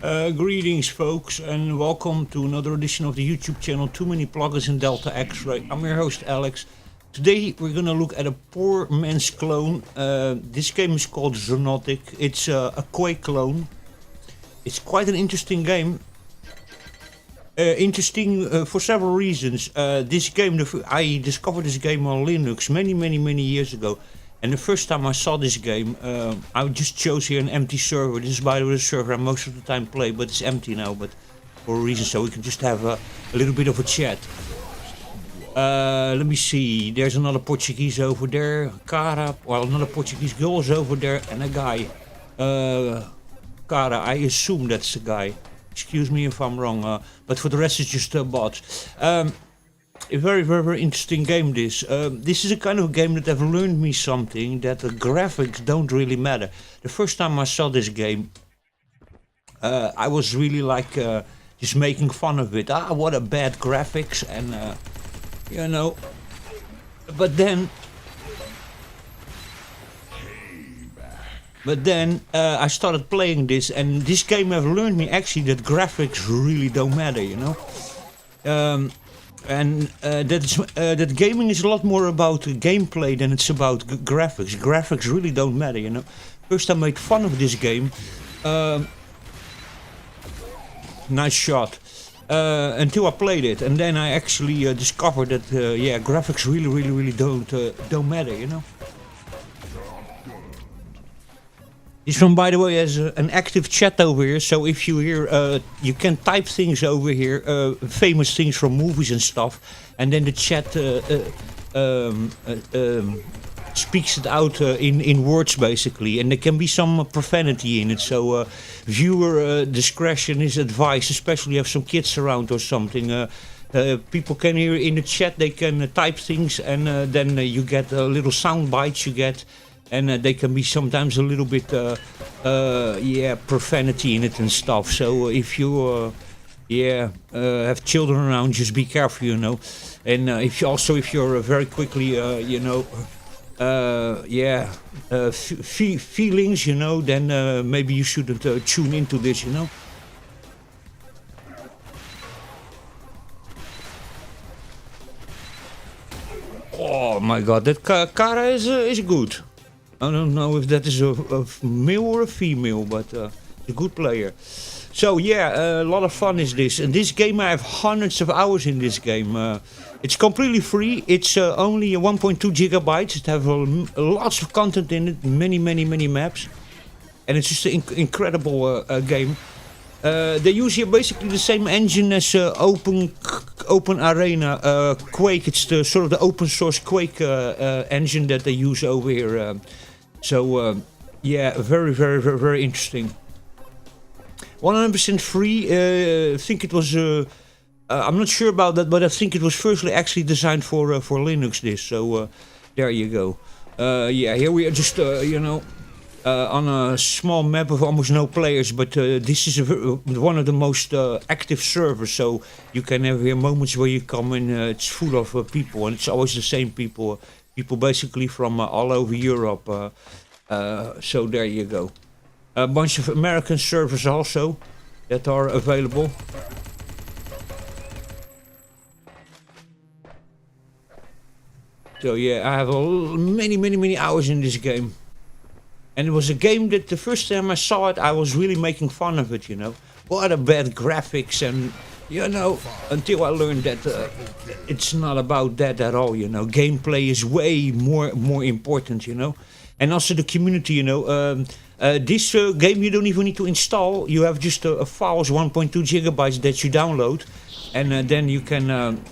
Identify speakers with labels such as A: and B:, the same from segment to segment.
A: Greetings folks and welcome to another edition of the YouTube channel Too Many Plugins in Delta X-Ray. I'm your host Alex. Today we're gonna look at a poor man's clone. This game is called Xonotic. It's a Quake clone. It's quite an interesting game. Interesting for several reasons. This game, I discovered this game on Linux many years ago. And the first time I saw this game, I just chose here an empty server. This is by the way the server I most of the time play, but it's empty now, but for a reason, so we can just have a little bit of a chat. Let me see, there's another Portuguese over there, Cara, well another Portuguese girl is over there, and a guy. Cara, I assume that's the guy. Excuse me if I'm wrong, but for the rest it's just bots. A very interesting game this. This is a kind of game that have learned me something, that the graphics don't really matter. The first time I saw this game, I was really like just making fun of it. Ah, what a bad graphics, and you know. But then I started playing this, and this game have learned me actually that graphics really don't matter, you know. That gaming is a lot more about gameplay than it's about graphics. Graphics really don't matter, you know. First I made fun of this game. Nice shot. Until I played it, and then I actually discovered that yeah, graphics really don't matter, you know. This one, by the way, has an active chat over here, so if you hear, you can type things over here, famous things from movies and stuff, and then the chat speaks it out in words, basically, and there can be some profanity in it, so viewer discretion is advised, especially if some kids around or something. People can hear in the chat, they can type things, and then you get little sound bites you get. And they can be sometimes a little bit, yeah, profanity in it and stuff. So if you, yeah, have children around, just be careful, you know. And if you're very quickly, you know, yeah, feelings, you know, then maybe you shouldn't tune into this, you know. Oh my God, that Cara is good. I don't know if that is a male or a female, but a good player. So yeah, a lot of fun is this. And this game, I have hundreds of hours in this game. It's completely free. It's only 1.2 gigabytes. It has lots of content in it, many maps. And it's just an incredible game. They use here basically the same engine as Open Arena Quake. It's the sort of the open source Quake engine that they use over here. So yeah, very interesting. 100% free. I think it was. I'm not sure about that, but I think it was firstly actually designed for Linux. This. So there you go. Yeah, here we are just you know. On a small map of almost no players, but this is one of the most active servers, so you can have here moments where you come in, it's full of people, and it's always the same people, basically from all over Europe, so there you go. A bunch of American servers also that are available. So yeah, I have many hours in this game. And it was a game that the first time I saw it, I was really making fun of it, you know. What a bad graphics, and, you know, until I learned that it's not about that at all, you know. Gameplay is way more important, you know. And also the community, you know. This game you don't even need to install. You have just files, 1.2 gigabytes that you download. And then you can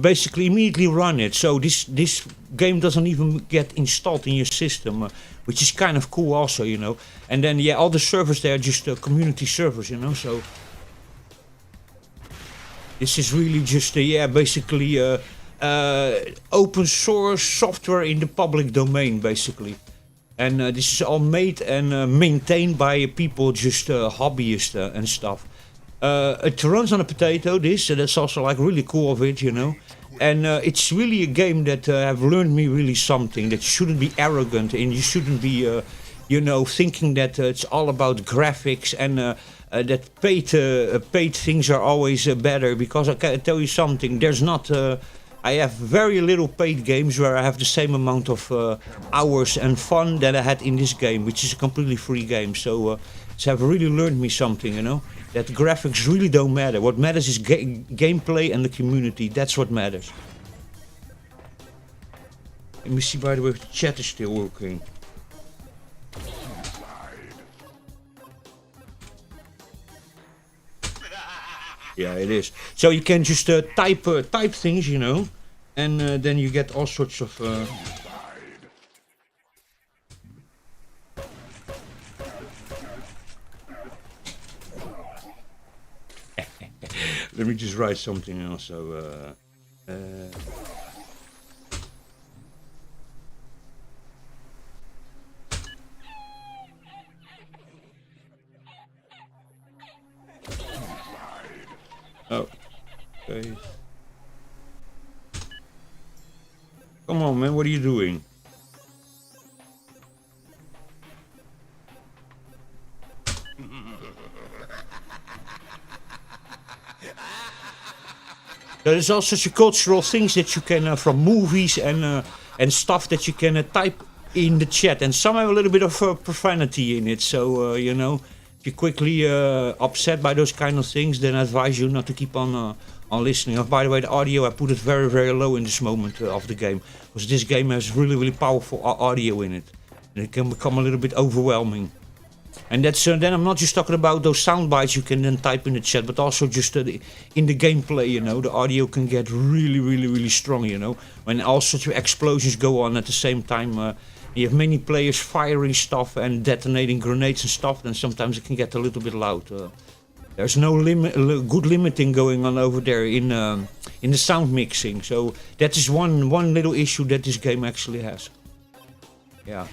A: basically immediately run it. So this game doesn't even get installed in your system, which is kind of cool also, you know. And then yeah, all the servers there are just community servers, you know. So this is really just yeah, basically open source software in the public domain, basically. And this is all made and maintained by people, just hobbyists and stuff. It runs on a potato, so that's also like really cool of it, you know. And it's really a game that have learned me really something, that you shouldn't be arrogant and you shouldn't be, you know, thinking that it's all about graphics. And that paid things are always better, because I can tell you something. There's not. I have very little paid games where I have the same amount of hours and fun that I had in this game, which is a completely free game. So have really learned me something, you know, that graphics really don't matter. What matters is gameplay and the community. That's what matters. Let me see, by the way, if the chat is still working. Yeah, it is. So you can just type things, you know, and then you get all sorts of. Let me just write something else. So. Oh, okay. Come on, man, what are you doing? There's all such cultural things that you can, from movies and stuff that you can type in the chat, and some have a little bit of profanity in it, so you know. If you're quickly upset by those kind of things, then I advise you not to keep on listening. Oh, by the way, the audio, I put it very, very low in this moment of the game, because this game has really, really powerful audio in it, and it can become a little bit overwhelming. And that's then I'm not just talking about those sound bites you can then type in the chat, but also just in the gameplay, you know, the audio can get really, really, really strong, you know, when all sorts of explosions go on at the same time. You have many players firing stuff and detonating grenades and stuff, then sometimes it can get a little bit loud. There's no good limiting going on over there in the sound mixing, so that is one little issue that this game actually has. Yeah,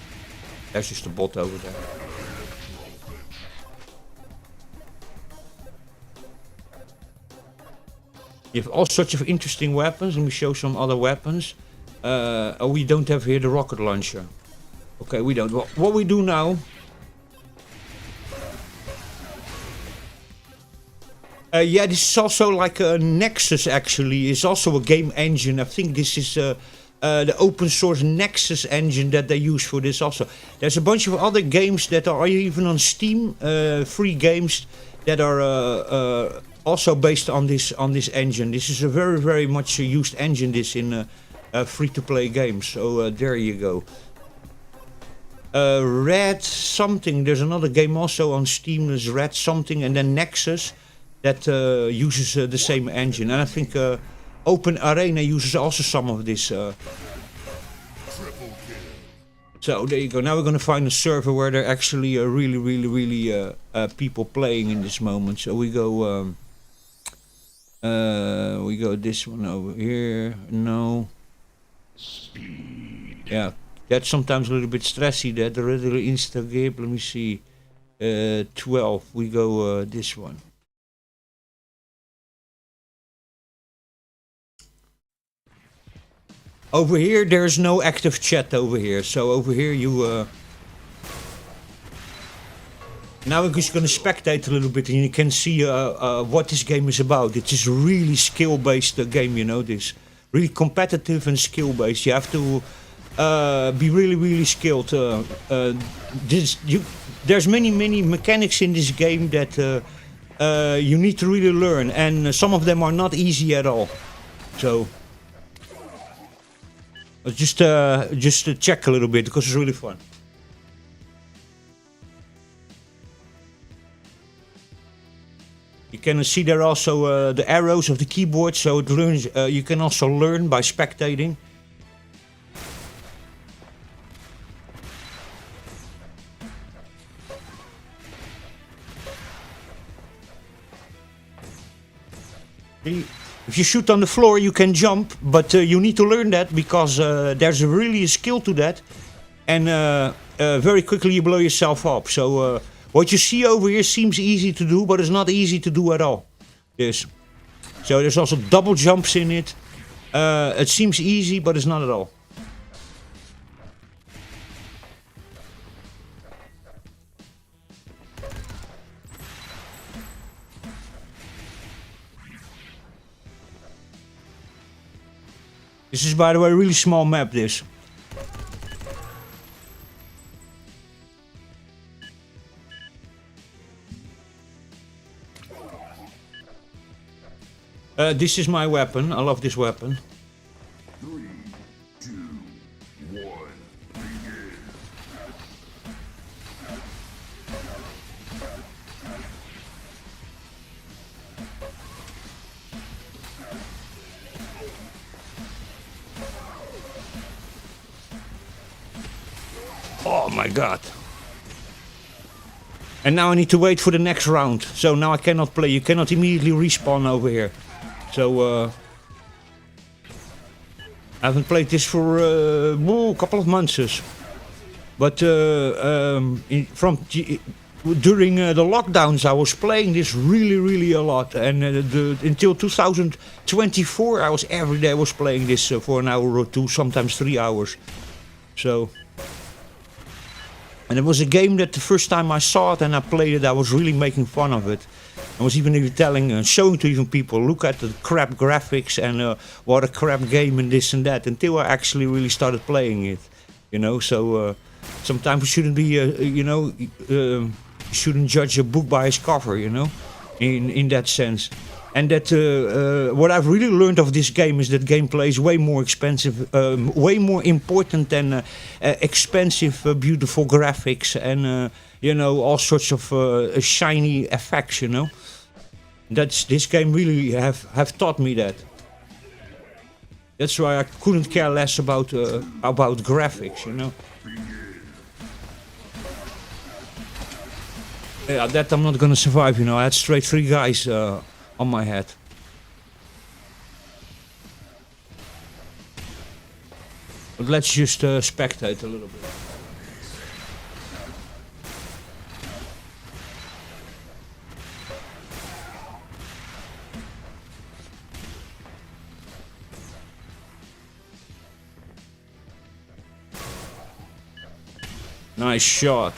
A: there's just a bot over there. You have all sorts of interesting weapons. Let me show some other weapons. Oh, we don't have here the rocket launcher. Okay, we don't. Well, what we do now... yeah, this is also like a Nexus, actually. It's also a game engine. I think this is the open source Nexus engine that they use for this also. There's a bunch of other games that are even on Steam, free games that are also based on this engine. This is a very, very much used engine, this in free-to-play games. So there you go. Red something. There's another game also on Steam. There's Red something, and then Nexus that uses the same engine. And I think Open Arena uses also some of this. So there you go. Now we're going to find a server where there actually are really, really, really people playing in this moment. So we go this one over here. No. Speed. Yeah, that's sometimes a little bit stressy. That the regular Insta game. Let me see. 12. We go this one. Over here, there's no active chat over here. So over here, you. Now we're just going to spectate a little bit, and you can see what this game is about. It is a really skill-based game, you know. This really competitive and skill-based. You have to be really, really skilled. There's many mechanics in this game that you need to really learn, and some of them are not easy at all. So. Just check a little bit, because it's really fun. You can see there also the arrows of the keyboard, so it learns. You can also learn by spectating. If you shoot on the floor, you can jump, but you need to learn that, because there's really a skill to that, and very quickly you blow yourself up. So what you see over here seems easy to do, but it's not easy to do at all. Yes. So there's also double jumps in it. It seems easy, but it's not at all. This is, by the way, a really small map, this. This is my weapon. I love this weapon.
B: 3, 2, 1, begin.
A: Oh my god. And now I need to wait for the next round. So now I cannot play. You cannot immediately respawn over here. So I haven't played this for a couple of months. But during the lockdowns I was playing this really a lot. And until 2024 I was every day was playing this for an hour or two, sometimes 3 hours. So... And it was a game that the first time I saw it and I played it, I was really making fun of it. I was even showing to even people, look at the crap graphics and what a crap game and this and that, until I actually really started playing it. You know, so sometimes you shouldn't be, you shouldn't judge a book by its cover, you know, in that sense. And that what I've really learned of this game is that gameplay is way more expensive, way more important than expensive, beautiful graphics and you know, all sorts of shiny effects. You know, this game really have taught me that. That's why I couldn't care less about graphics. You know. Yeah, that I'm not gonna survive. You know, I had straight 3 guys. On my head. But let's just spectate a little bit. Nice shot.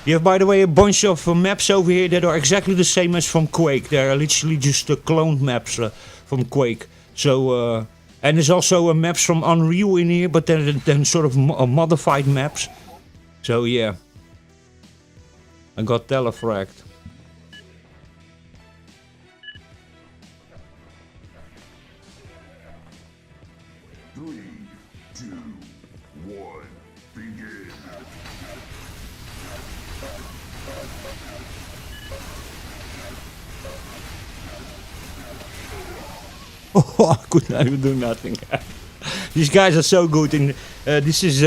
A: You have, by the way, a bunch of maps over here that are exactly the same as from Quake. They are literally just cloned maps from Quake. So, and there's also maps from Unreal in here, but then sort of modified maps. So yeah, I got telefragged. Oh, I could not even do nothing. These guys are so good, and this is,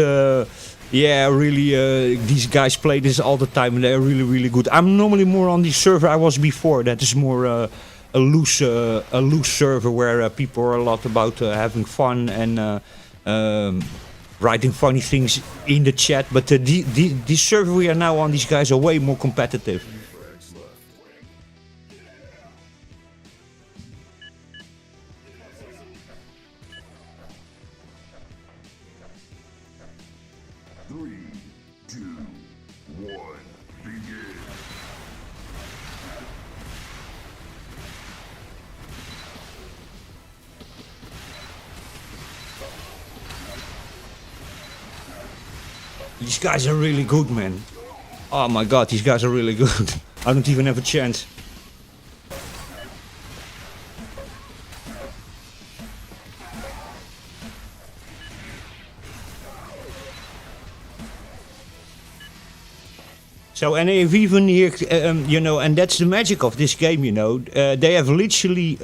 A: yeah, really, these guys play this all the time, and they're really good. I'm normally more on the server I was before. That is more a loose server where people are a lot about having fun and writing funny things in the chat. But this server we are now on, these guys are way more competitive. These guys are really good, man. Oh my god, these guys are really good. I don't even have a chance. So, and if even here, you know, and that's the magic of this game, you know, they have literally,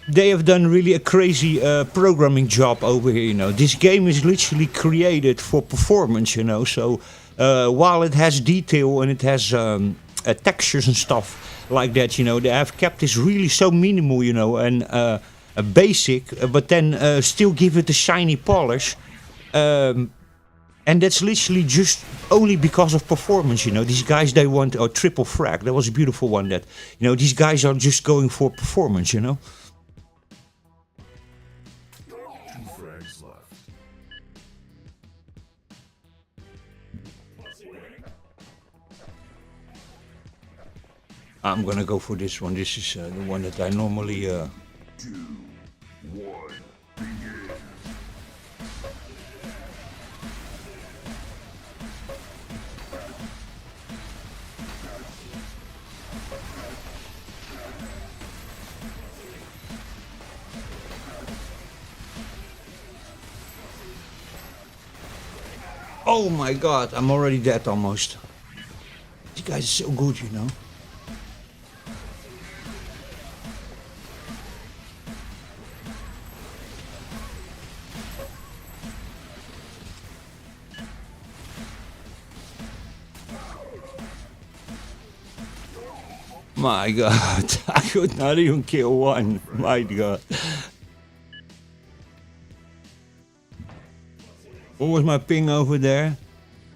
A: they have done really a crazy programming job over here, you know. This game is literally created for performance, you know, so while it has detail and it has textures and stuff like that, you know, they have kept this really so minimal, you know, and basic, but then still give it a shiny polish. And that's literally just only because of performance, you know. These guys, they want a triple frag. That was a beautiful one. That, you know, these guys are just going for performance, you know.
B: 2 frags left.
A: I'm gonna go for this one. This is the one that I normally...
B: 2, 1, begin.
A: Oh my god, I'm already dead almost. These guys are so good, you know. My god, I could not even kill one. My god. What was my ping over there?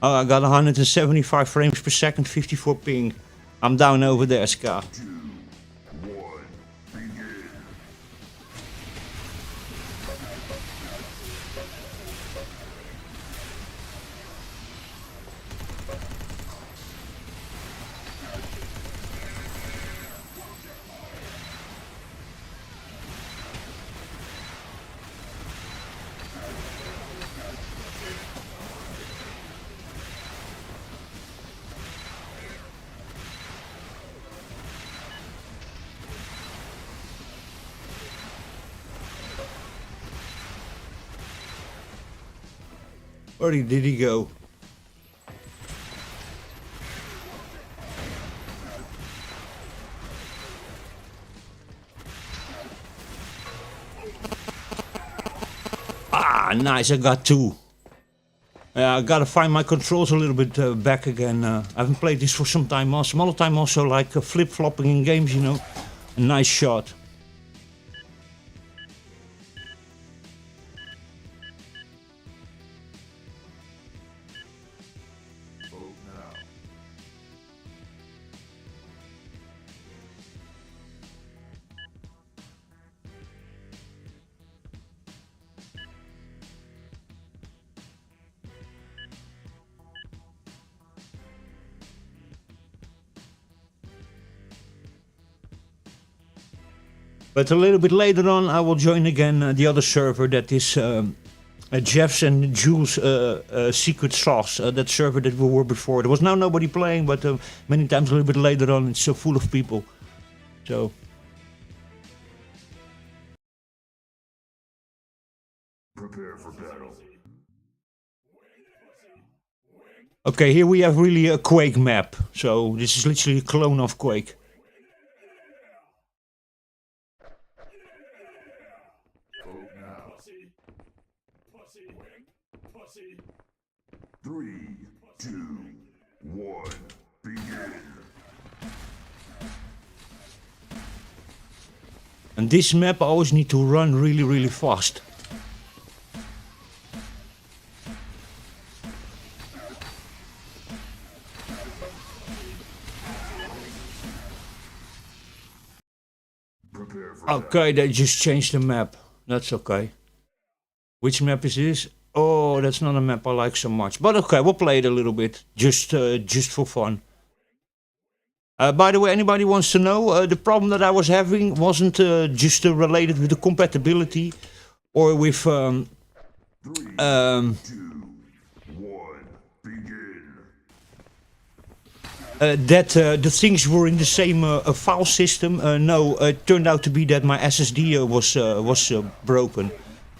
A: Oh, I got 175 frames per second, 54 ping. I'm down over there, Ska.
B: 2, 1, begin.
A: Where did he go? Ah, nice, I got two. I gotta find my controls a little bit back again. I haven't played this for some time. Some other time also like flip-flopping in games, you know. A nice shot.
B: Vote now.
A: But a little bit later on, I will join again the other server that is Jeff's and Jules' Secret Sauce. That server that we were before. There was now nobody playing, but many times a little bit later on, it's so full of people. So.
B: Prepare for battle.
A: Okay, here we have really a Quake map. So this is literally a clone of Quake.
B: Vote now. 3, 2, 1, begin.
A: And this map I always need to run really, really fast.
B: Prepare for
A: Okay, they just changed the map. That's okay. Which map is this? Oh, that's not a map I like so much. But okay, we'll play it a little bit. Just for fun. By the way, anybody wants to know, the problem that I was having wasn't just related with the compatibility or with
B: 3, 2, 1, begin.
A: that the things were in the same file system. No, it turned out to be that my SSD was broken.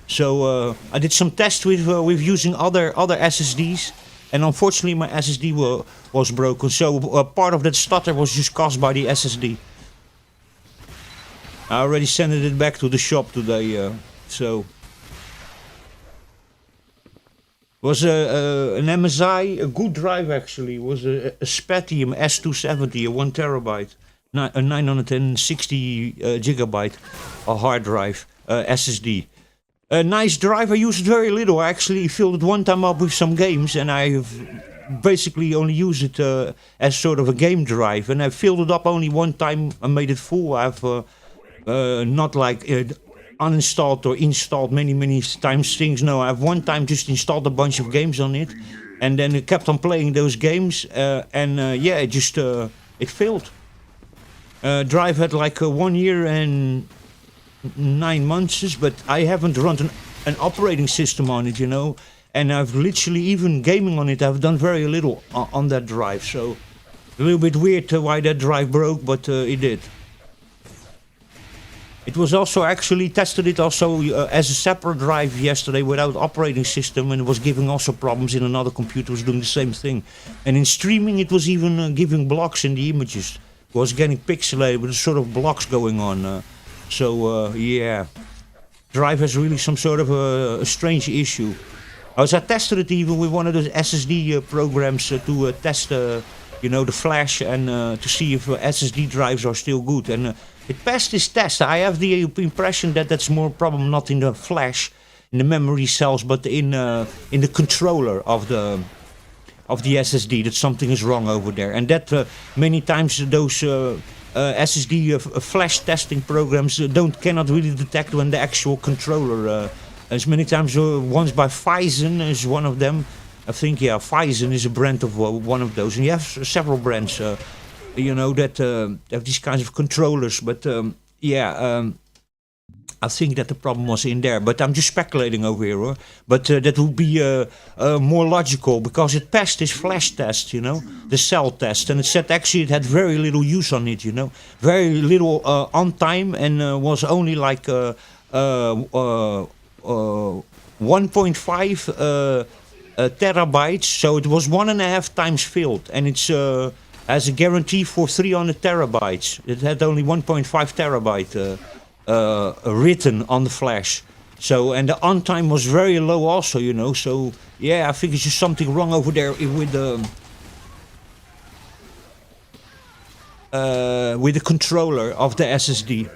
A: So I did some tests with using other SSDs, and unfortunately my SSD was broken. So part of that stutter was just caused by the SSD. I already sent it back to the shop today. So it was an MSI, a good drive actually. It was a Spatium S270, a 1 terabyte, a 960 gigabyte, a hard drive, SSD. A nice drive. I used it very little. I actually filled it one time up with some games, and I've basically only used it as sort of a game drive. And I filled it up only one time and made it full. I've not like uninstalled or installed many times things. No, I've one time just installed a bunch of games on it, and then I kept on playing those games. Yeah, it just it failed. Drive had like 1 year and 9 months, but I haven't run an operating system on it, you know. And I've literally, even gaming on it, I've done very little on that drive. So a little bit weird why that drive broke, but it did. It was also actually tested it also as a separate drive yesterday without operating system, and it was giving also problems in another computer was doing the same thing. And in streaming it was even giving blocks in the images. It was getting pixelated with sort of blocks going on. Yeah, drive has really some sort of a strange issue. I tested it even with one of those SSD programs to test you know, the flash and to see if SSD drives are still good. And it passed this test. I have the impression that that's more problem not in the flash, in the memory cells, but in the controller of the SSD. That something is wrong over there. And that many times those SSD flash testing programs cannot really detect when the actual controller. As many times once by Phison is one of them. I think, yeah, Phison is a brand of one of those, and you have several brands, you know, that have these kinds of controllers. But I think that the problem was in there. But I'm just speculating over here, but that would be more logical because it passed this flash test, you know, the cell test, and it said actually it had very little use on it, you know, very little on time, and was only like 1.5. Terabytes, so it was 1.5 times filled, and it's has a guarantee for 300 terabytes. It had only 1.5 terabyte written on the flash. So, and the on time was very low also, you know. So yeah, I think it's just something wrong over there with the controller of the SSD.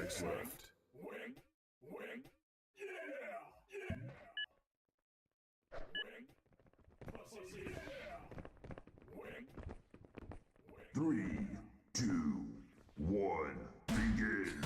B: 3, 2, 1, begin.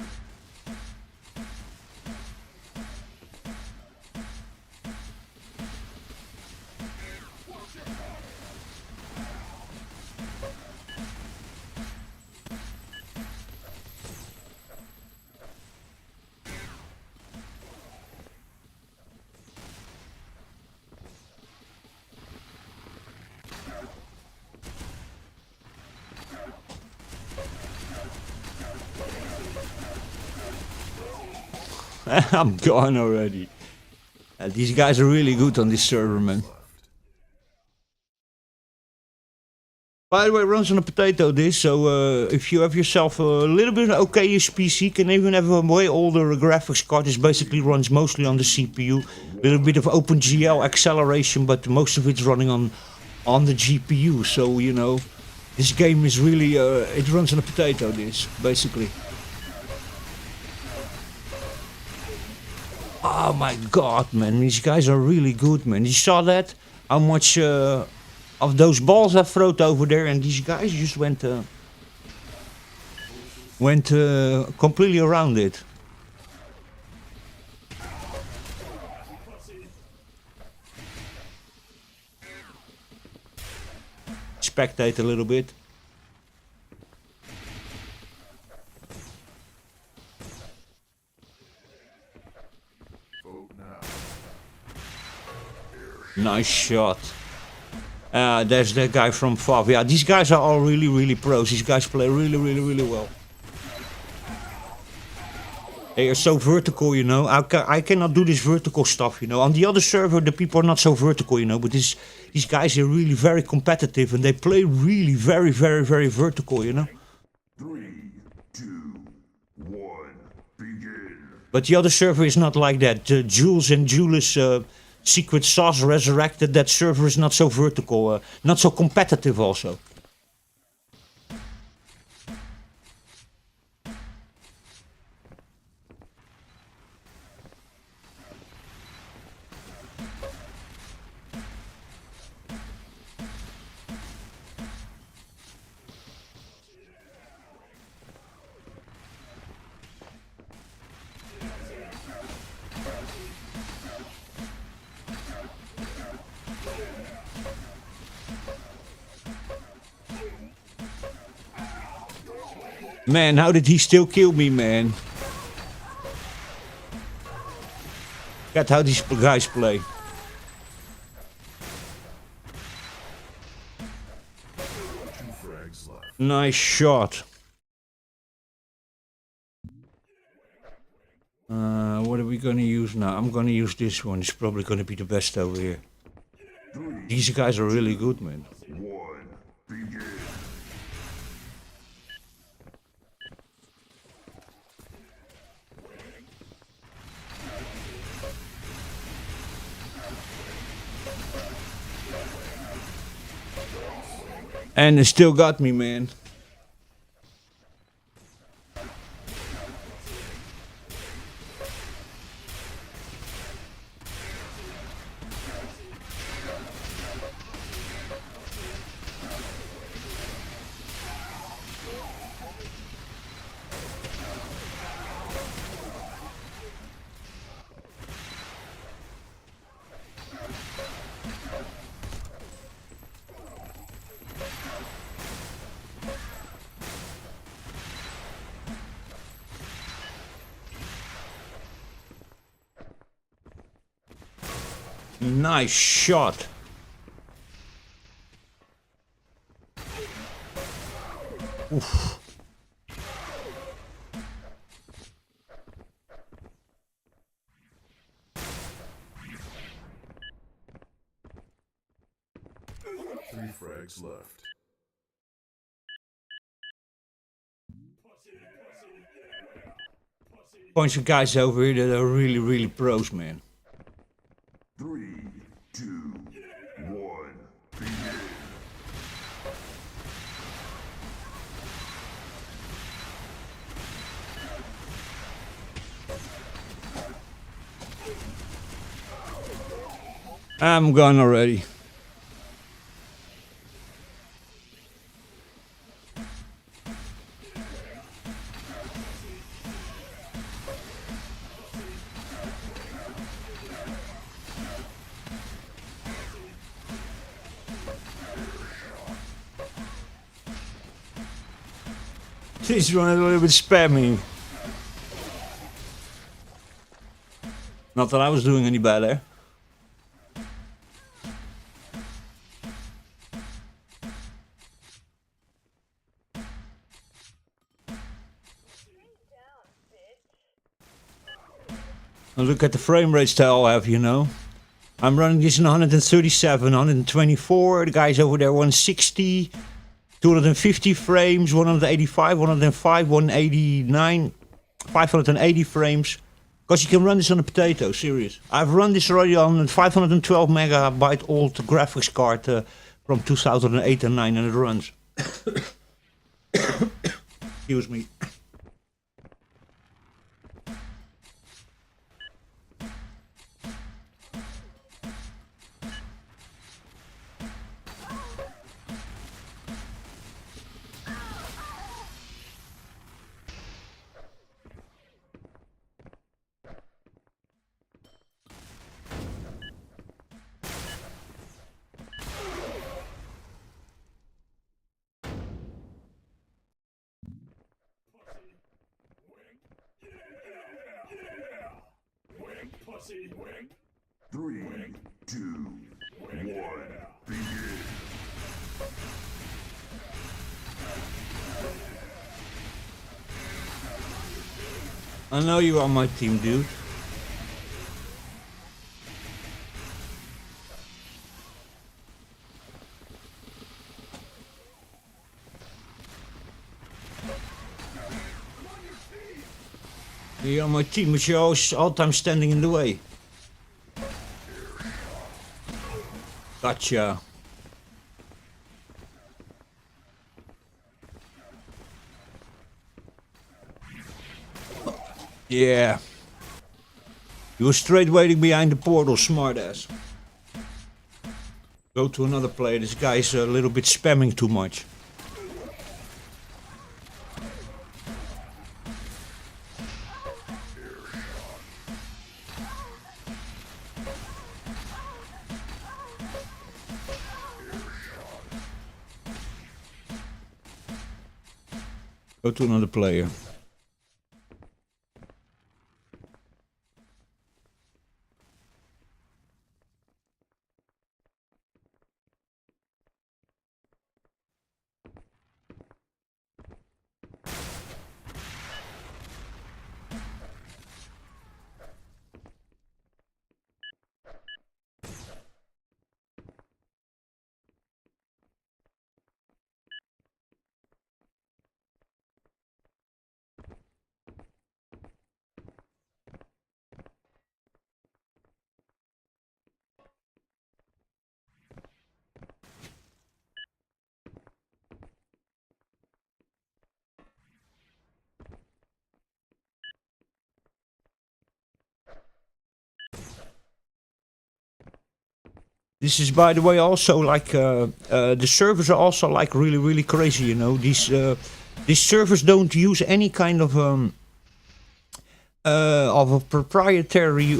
A: I'm gone already. These guys are really good on this server, man. By the way, runs on a potato disk, so if you have yourself a little bit okayish PC, can even have a way older graphics card. This basically runs mostly on the CPU. A little bit of OpenGL acceleration, but most of it's running on the GPU. So, you know, this game is really, it runs on a potato disk, basically. Oh my god, man, these guys are really good, man. You saw that? How much of those balls I thrown over there, and these guys just went completely around it. Spectate a little bit. Nice shot. There's that guy from FAV. Yeah, these guys are all really, really pros. These guys play really, really, really well. They are so vertical, you know. I cannot do this vertical stuff, you know. On the other server, the people are not so vertical, you know. But these guys are really very competitive, and they play really very, very, very vertical, you know.
B: 3, 2, 1, begin.
A: But the other server is not like that. Jules and Julius Secret Sauce Resurrected, that server is not so vertical, not so competitive also. Man, how did he still kill me, man? That's how these guys play. Nice shot. What are we gonna use now? I'm gonna use this one. It's probably gonna be the best over here. These guys are really good, man.
B: One, begin.
A: And it still got me, man. Nice shot. Oof.
B: Three frags left.
A: Bunch of guys over here that are really pros, man.
B: 3, 2, 1, begin.
A: I'm gone already. This one is a little bit spammy. Not that I was doing any better. Now look at the frame rates that I'll have, you know. I'm running this in 137, 124. The guys over there 160, 250 frames, 185, 105, 189, 580 frames. Because you can run this on a potato, serious. I've run this already on a 512 megabyte old graphics card from 2008 and 9 and it runs. Excuse me.
B: Three, two, one, begin.
A: I know you are my team, dude. You're on my team, but you're always all the time standing in the way. Gotcha. Yeah. You were straight waiting behind the portal, smartass. Go to another player. This guy's a little bit spamming too much. Go to another player. This is, by the way, also like the servers are also like really crazy. You know, these servers don't use any kind of a proprietary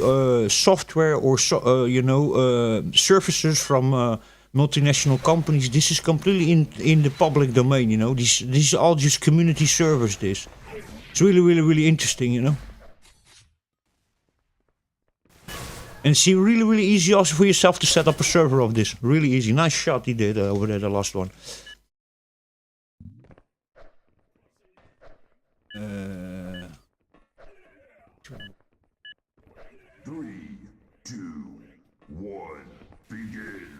A: software or services from multinational companies. This is completely in the public domain. You know, these are all just community servers. This it's really interesting. You know. And it's really easy also for yourself to set up a server of this. Really easy. Nice shot he did over there, the last one.
B: Three, two, one, begin.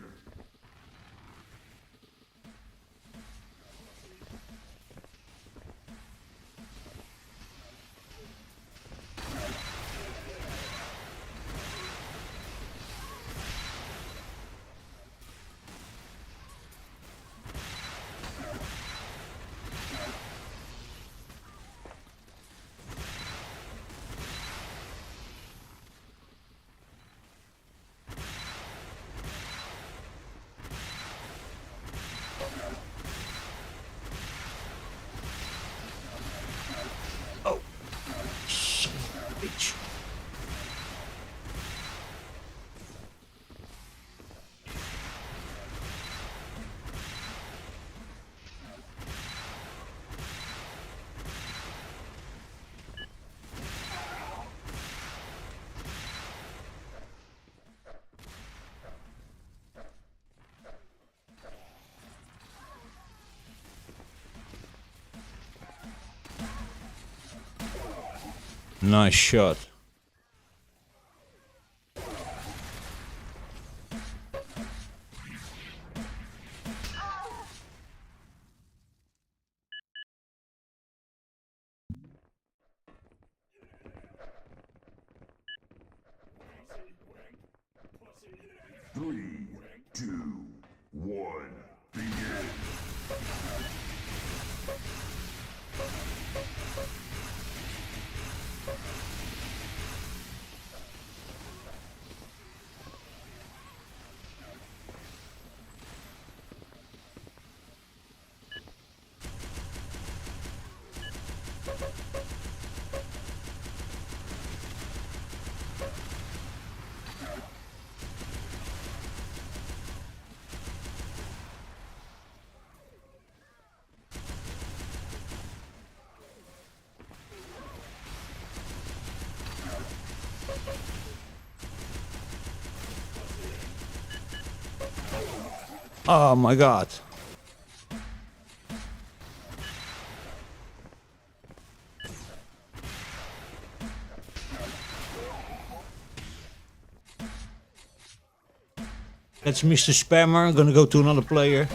A: Bitch. Nice shot.
B: Three, two, one, begin.
A: Oh my god. That's Mr. Spammer. Gonna go to another player.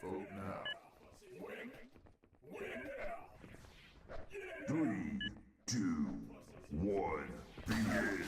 B: Vote now. Three, two, one, begin.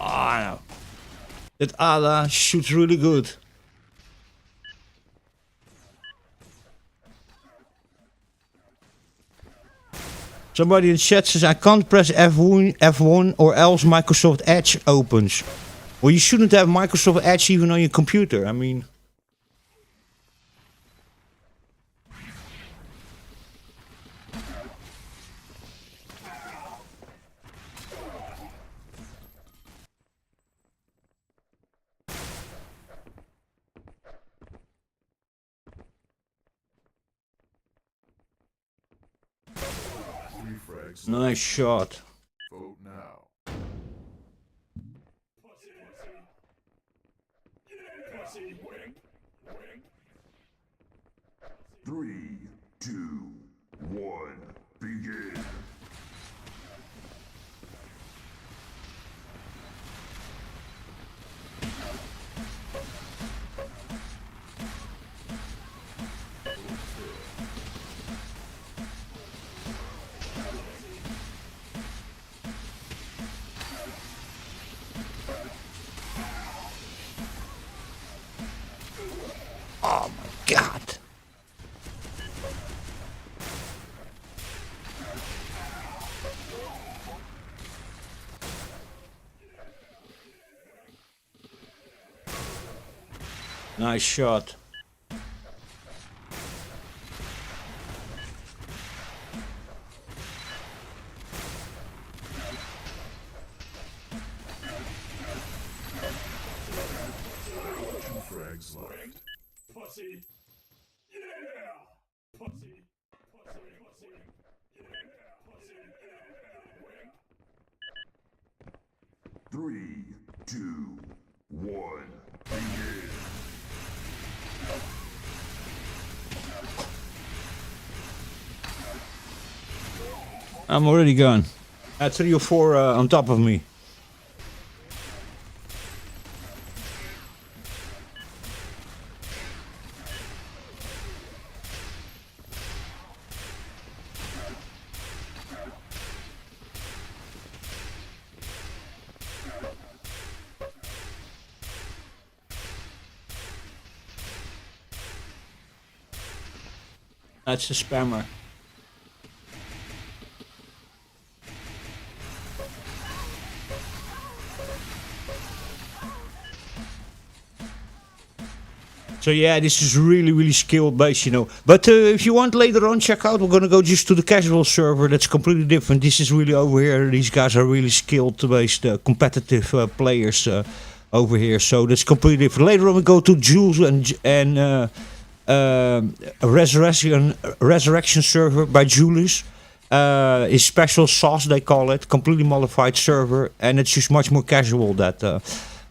A: Ah, no. That Ada shoots really good. Somebody in chat says I can't press F1 or else Microsoft Edge opens. Well, you shouldn't have Microsoft Edge even on your computer. I mean, nice shot.
B: Vote now. Three, two, one, begin.
A: Oh my god. Nice shot.
B: Frags left.
C: Pussy. Yeah. Pussy. Pussy. Pussy. Yeah. Pussy.
B: Three, two, one, begin.
A: I'm already gone. 3 or 4 on top of me. That's a spammer. So yeah, this is really skill based, you know. But if you want later on, check out. We're gonna go just to the casual server. That's completely different. This is really over here. These guys are really skilled based, competitive players over here. So that's completely different. Later on, we go to Jules and a resurrection server by Julius. His special sauce, they call it, completely modified server, and it's just much more casual. That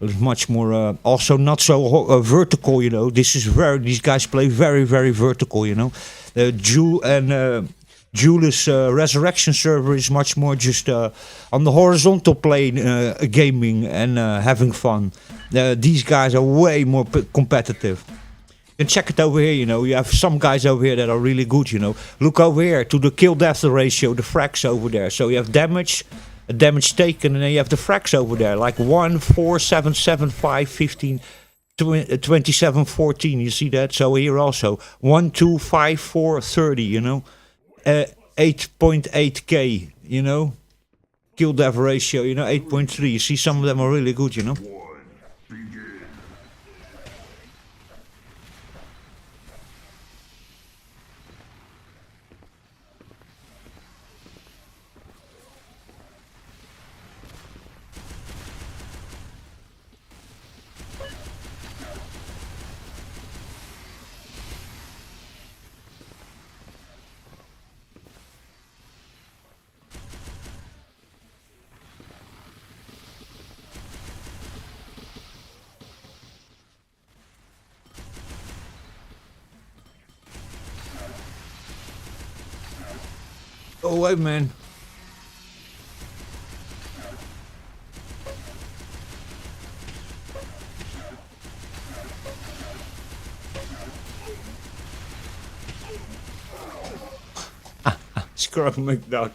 A: it's much more also not so vertical, you know. These guys play very vertical, you know. Julius resurrection server is much more just on the horizontal plane, gaming and having fun. These guys are way more competitive. And check it over here, you know. You have some guys over here that are really good, you know. Look over here to the kill death ratio, the frags over there. So you have damage taken, and then you have the frags over there, like 1, 4, 7, 7, 5, 15, 27, 14. You see that? So here also 1, 2, 5, 4, 30. You know, 8.8k. You know, kill death ratio. You know, 8.3. You see, some of them are really good. You know.
B: One, begin.
A: Oh wait, man. Scrub McDuck.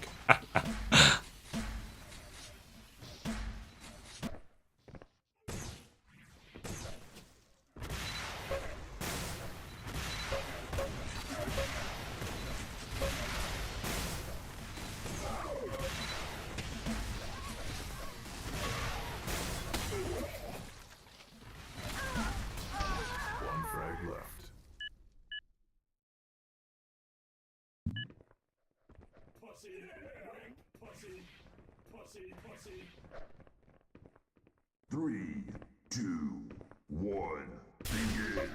C: pussy, pussy, pussy, pussy.
B: 3, 2, 1, begin.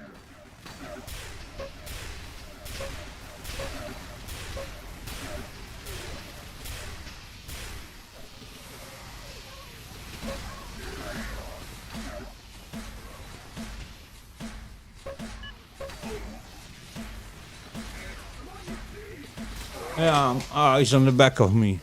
A: Yeah, he's on the back of me.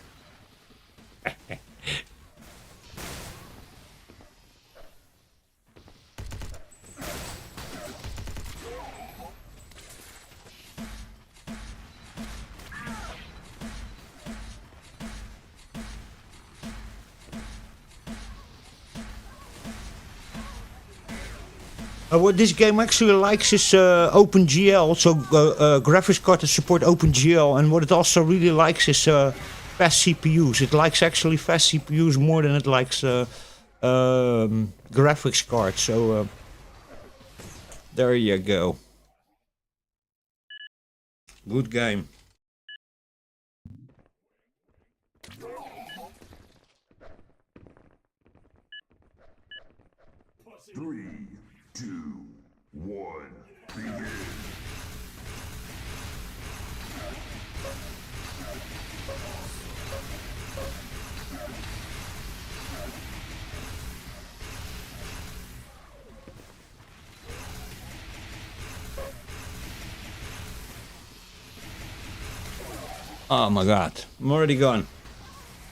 A: What this game actually likes is OpenGL, so graphics cards that support OpenGL, and what it also really likes is fast CPUs. It likes actually fast CPUs more than it likes graphics cards, so there you go. Good game.
C: Pussy.
B: 3, 2, 1, begin.
A: Oh my god, I'm already gone.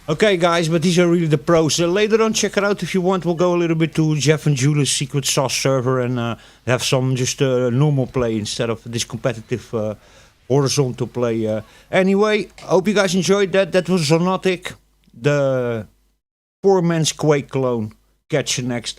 A: Okay guys, but these are really the pros. Later on, check it out if you want. We'll go a little bit to Jeff and Julie's Secret Sauce server and have some just normal play instead of this competitive horizontal play. Anyway, I hope you guys enjoyed that. That was Xonotic, the poor man's Quake clone. Catch you next time.